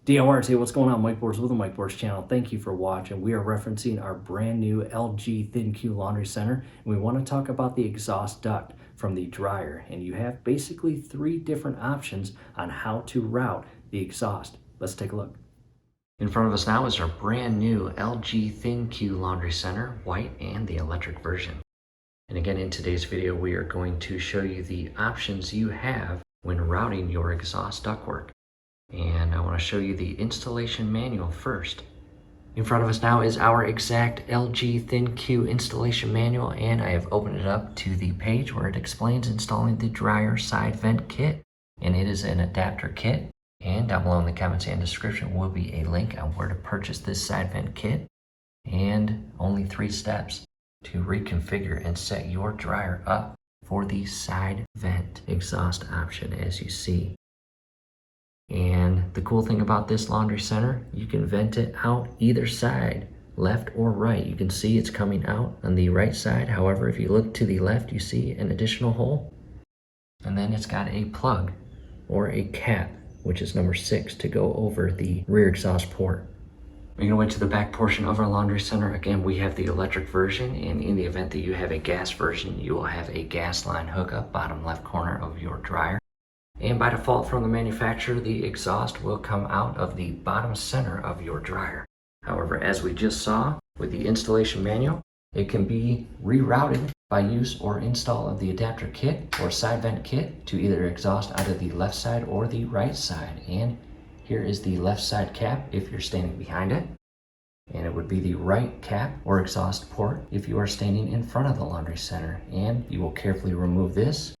DLRs, hey, what's going on? Mike Boards with the Mike Boards channel. Thank you for watching. We are referencing our brand new LG THINQ Laundry Center, and we want to talk about the exhaust duct from the dryer. And you have basically three different options on how to route the exhaust. Let's take a look. In front of us now is our brand new LG THINQ Laundry Center, white and the electric version. And again, in today's video, we are going to show you the options you have when routing your exhaust ductwork. And I want to show you the installation manual first. In front of us now is our exact LG ThinQ installation manual, and I have opened it up to the page where it explains installing the dryer side vent kit. And it is an adapter kit, and down below in the comments and description will be a link on where to purchase this side vent kit, and only 3 steps to reconfigure and set your dryer up for the side vent exhaust option, as you see. And the cool thing about this laundry center, you can vent it out either side, left or right. You can see it's coming out on the right side. However, if you look to the left, you see an additional hole. And then it's got a plug or a cap, which is number 6, to go over the rear exhaust port. We're going to the back portion of our laundry center. Again, we have the electric version, and in the event that you have a gas version, you will have a gas line hookup bottom left corner of your dryer. And by default from the manufacturer, the exhaust will come out of the bottom center of your dryer. However, as we just saw with the installation manual, it can be rerouted by use or install of the adapter kit or side vent kit to either exhaust either the left side or the right side. And here is the left side cap if you're standing behind it. And it would be the right cap or exhaust port if you are standing in front of the laundry center. And you will carefully remove this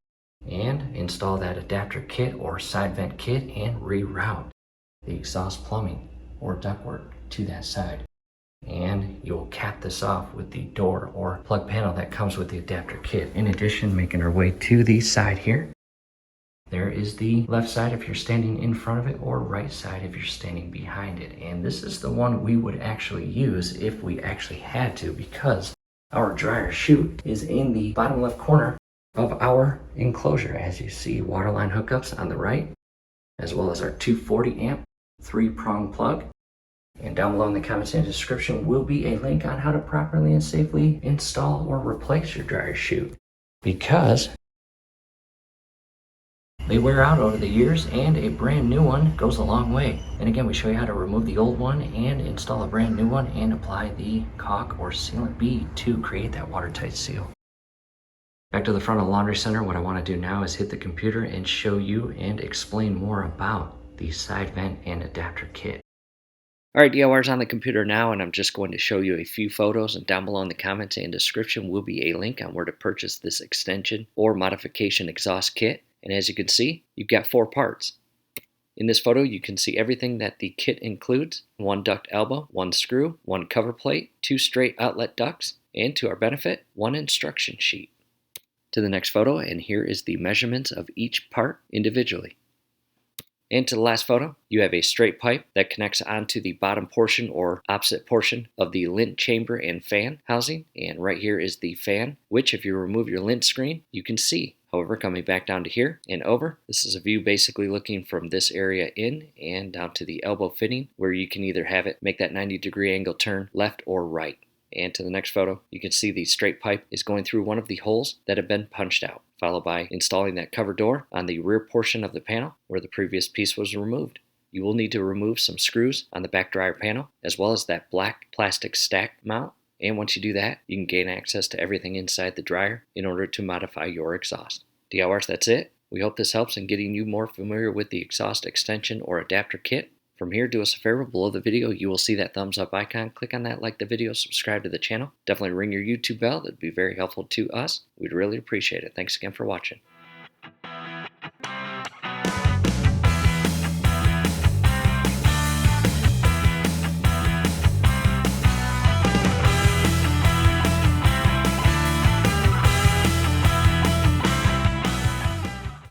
and install that adapter kit or side vent kit and reroute the exhaust plumbing or ductwork to that side. And you'll cap this off with the door or plug panel that comes with the adapter kit. In addition, making our way to the side here, there is the left side if you're standing in front of it, or right side if you're standing behind it. And this is the one we would actually use if we actually had to, because our dryer chute is in the bottom left corner of our enclosure. As you see, water line hookups on the right, as well as our 240 amp 3-prong plug. And down below in the comments and description will be a link on how to properly and safely install or replace your dryer chute, because they wear out over the years and a brand new one goes a long way. And again, we show you how to remove the old one and install a brand new one and apply the caulk or sealant bead to create that watertight seal. Back to the front of the laundry center, what I want to do now is hit the computer and show you and explain more about the side vent and adapter kit. Alright, DLR's on the computer now, and I'm just going to show you a few photos, and down below in the comments and description will be a link on where to purchase this extension or modification exhaust kit. And as you can see, you've got 4 parts. In this photo, you can see everything that the kit includes: 1 duct elbow, 1 screw, 1 cover plate, 2 straight outlet ducts, and to our benefit, 1 instruction sheet. To the next photo, and here is the measurements of each part individually. And to the last photo, you have a straight pipe that connects onto the bottom portion or opposite portion of the lint chamber and fan housing. And right here is the fan, which if you remove your lint screen, you can see. However, coming back down to here and over, this is a view basically looking from this area in and down to the elbow fitting, where you can either have it make that 90-degree angle turn left or right. And to the next photo, you can see the straight pipe is going through one of the holes that have been punched out, followed by installing that cover door on the rear portion of the panel where the previous piece was removed. You will need to remove some screws on the back dryer panel, as well as that black plastic stack mount. And once you do that, you can gain access to everything inside the dryer in order to modify your exhaust. DLRs, that's it. We hope this helps in getting you more familiar with the exhaust extension or adapter kit. From here, do us a favor, below the video you will see that thumbs up icon. Click on that, like the video, subscribe to the channel. Definitely ring your YouTube bell. That'd be very helpful to us. We'd really appreciate it. Thanks again for watching.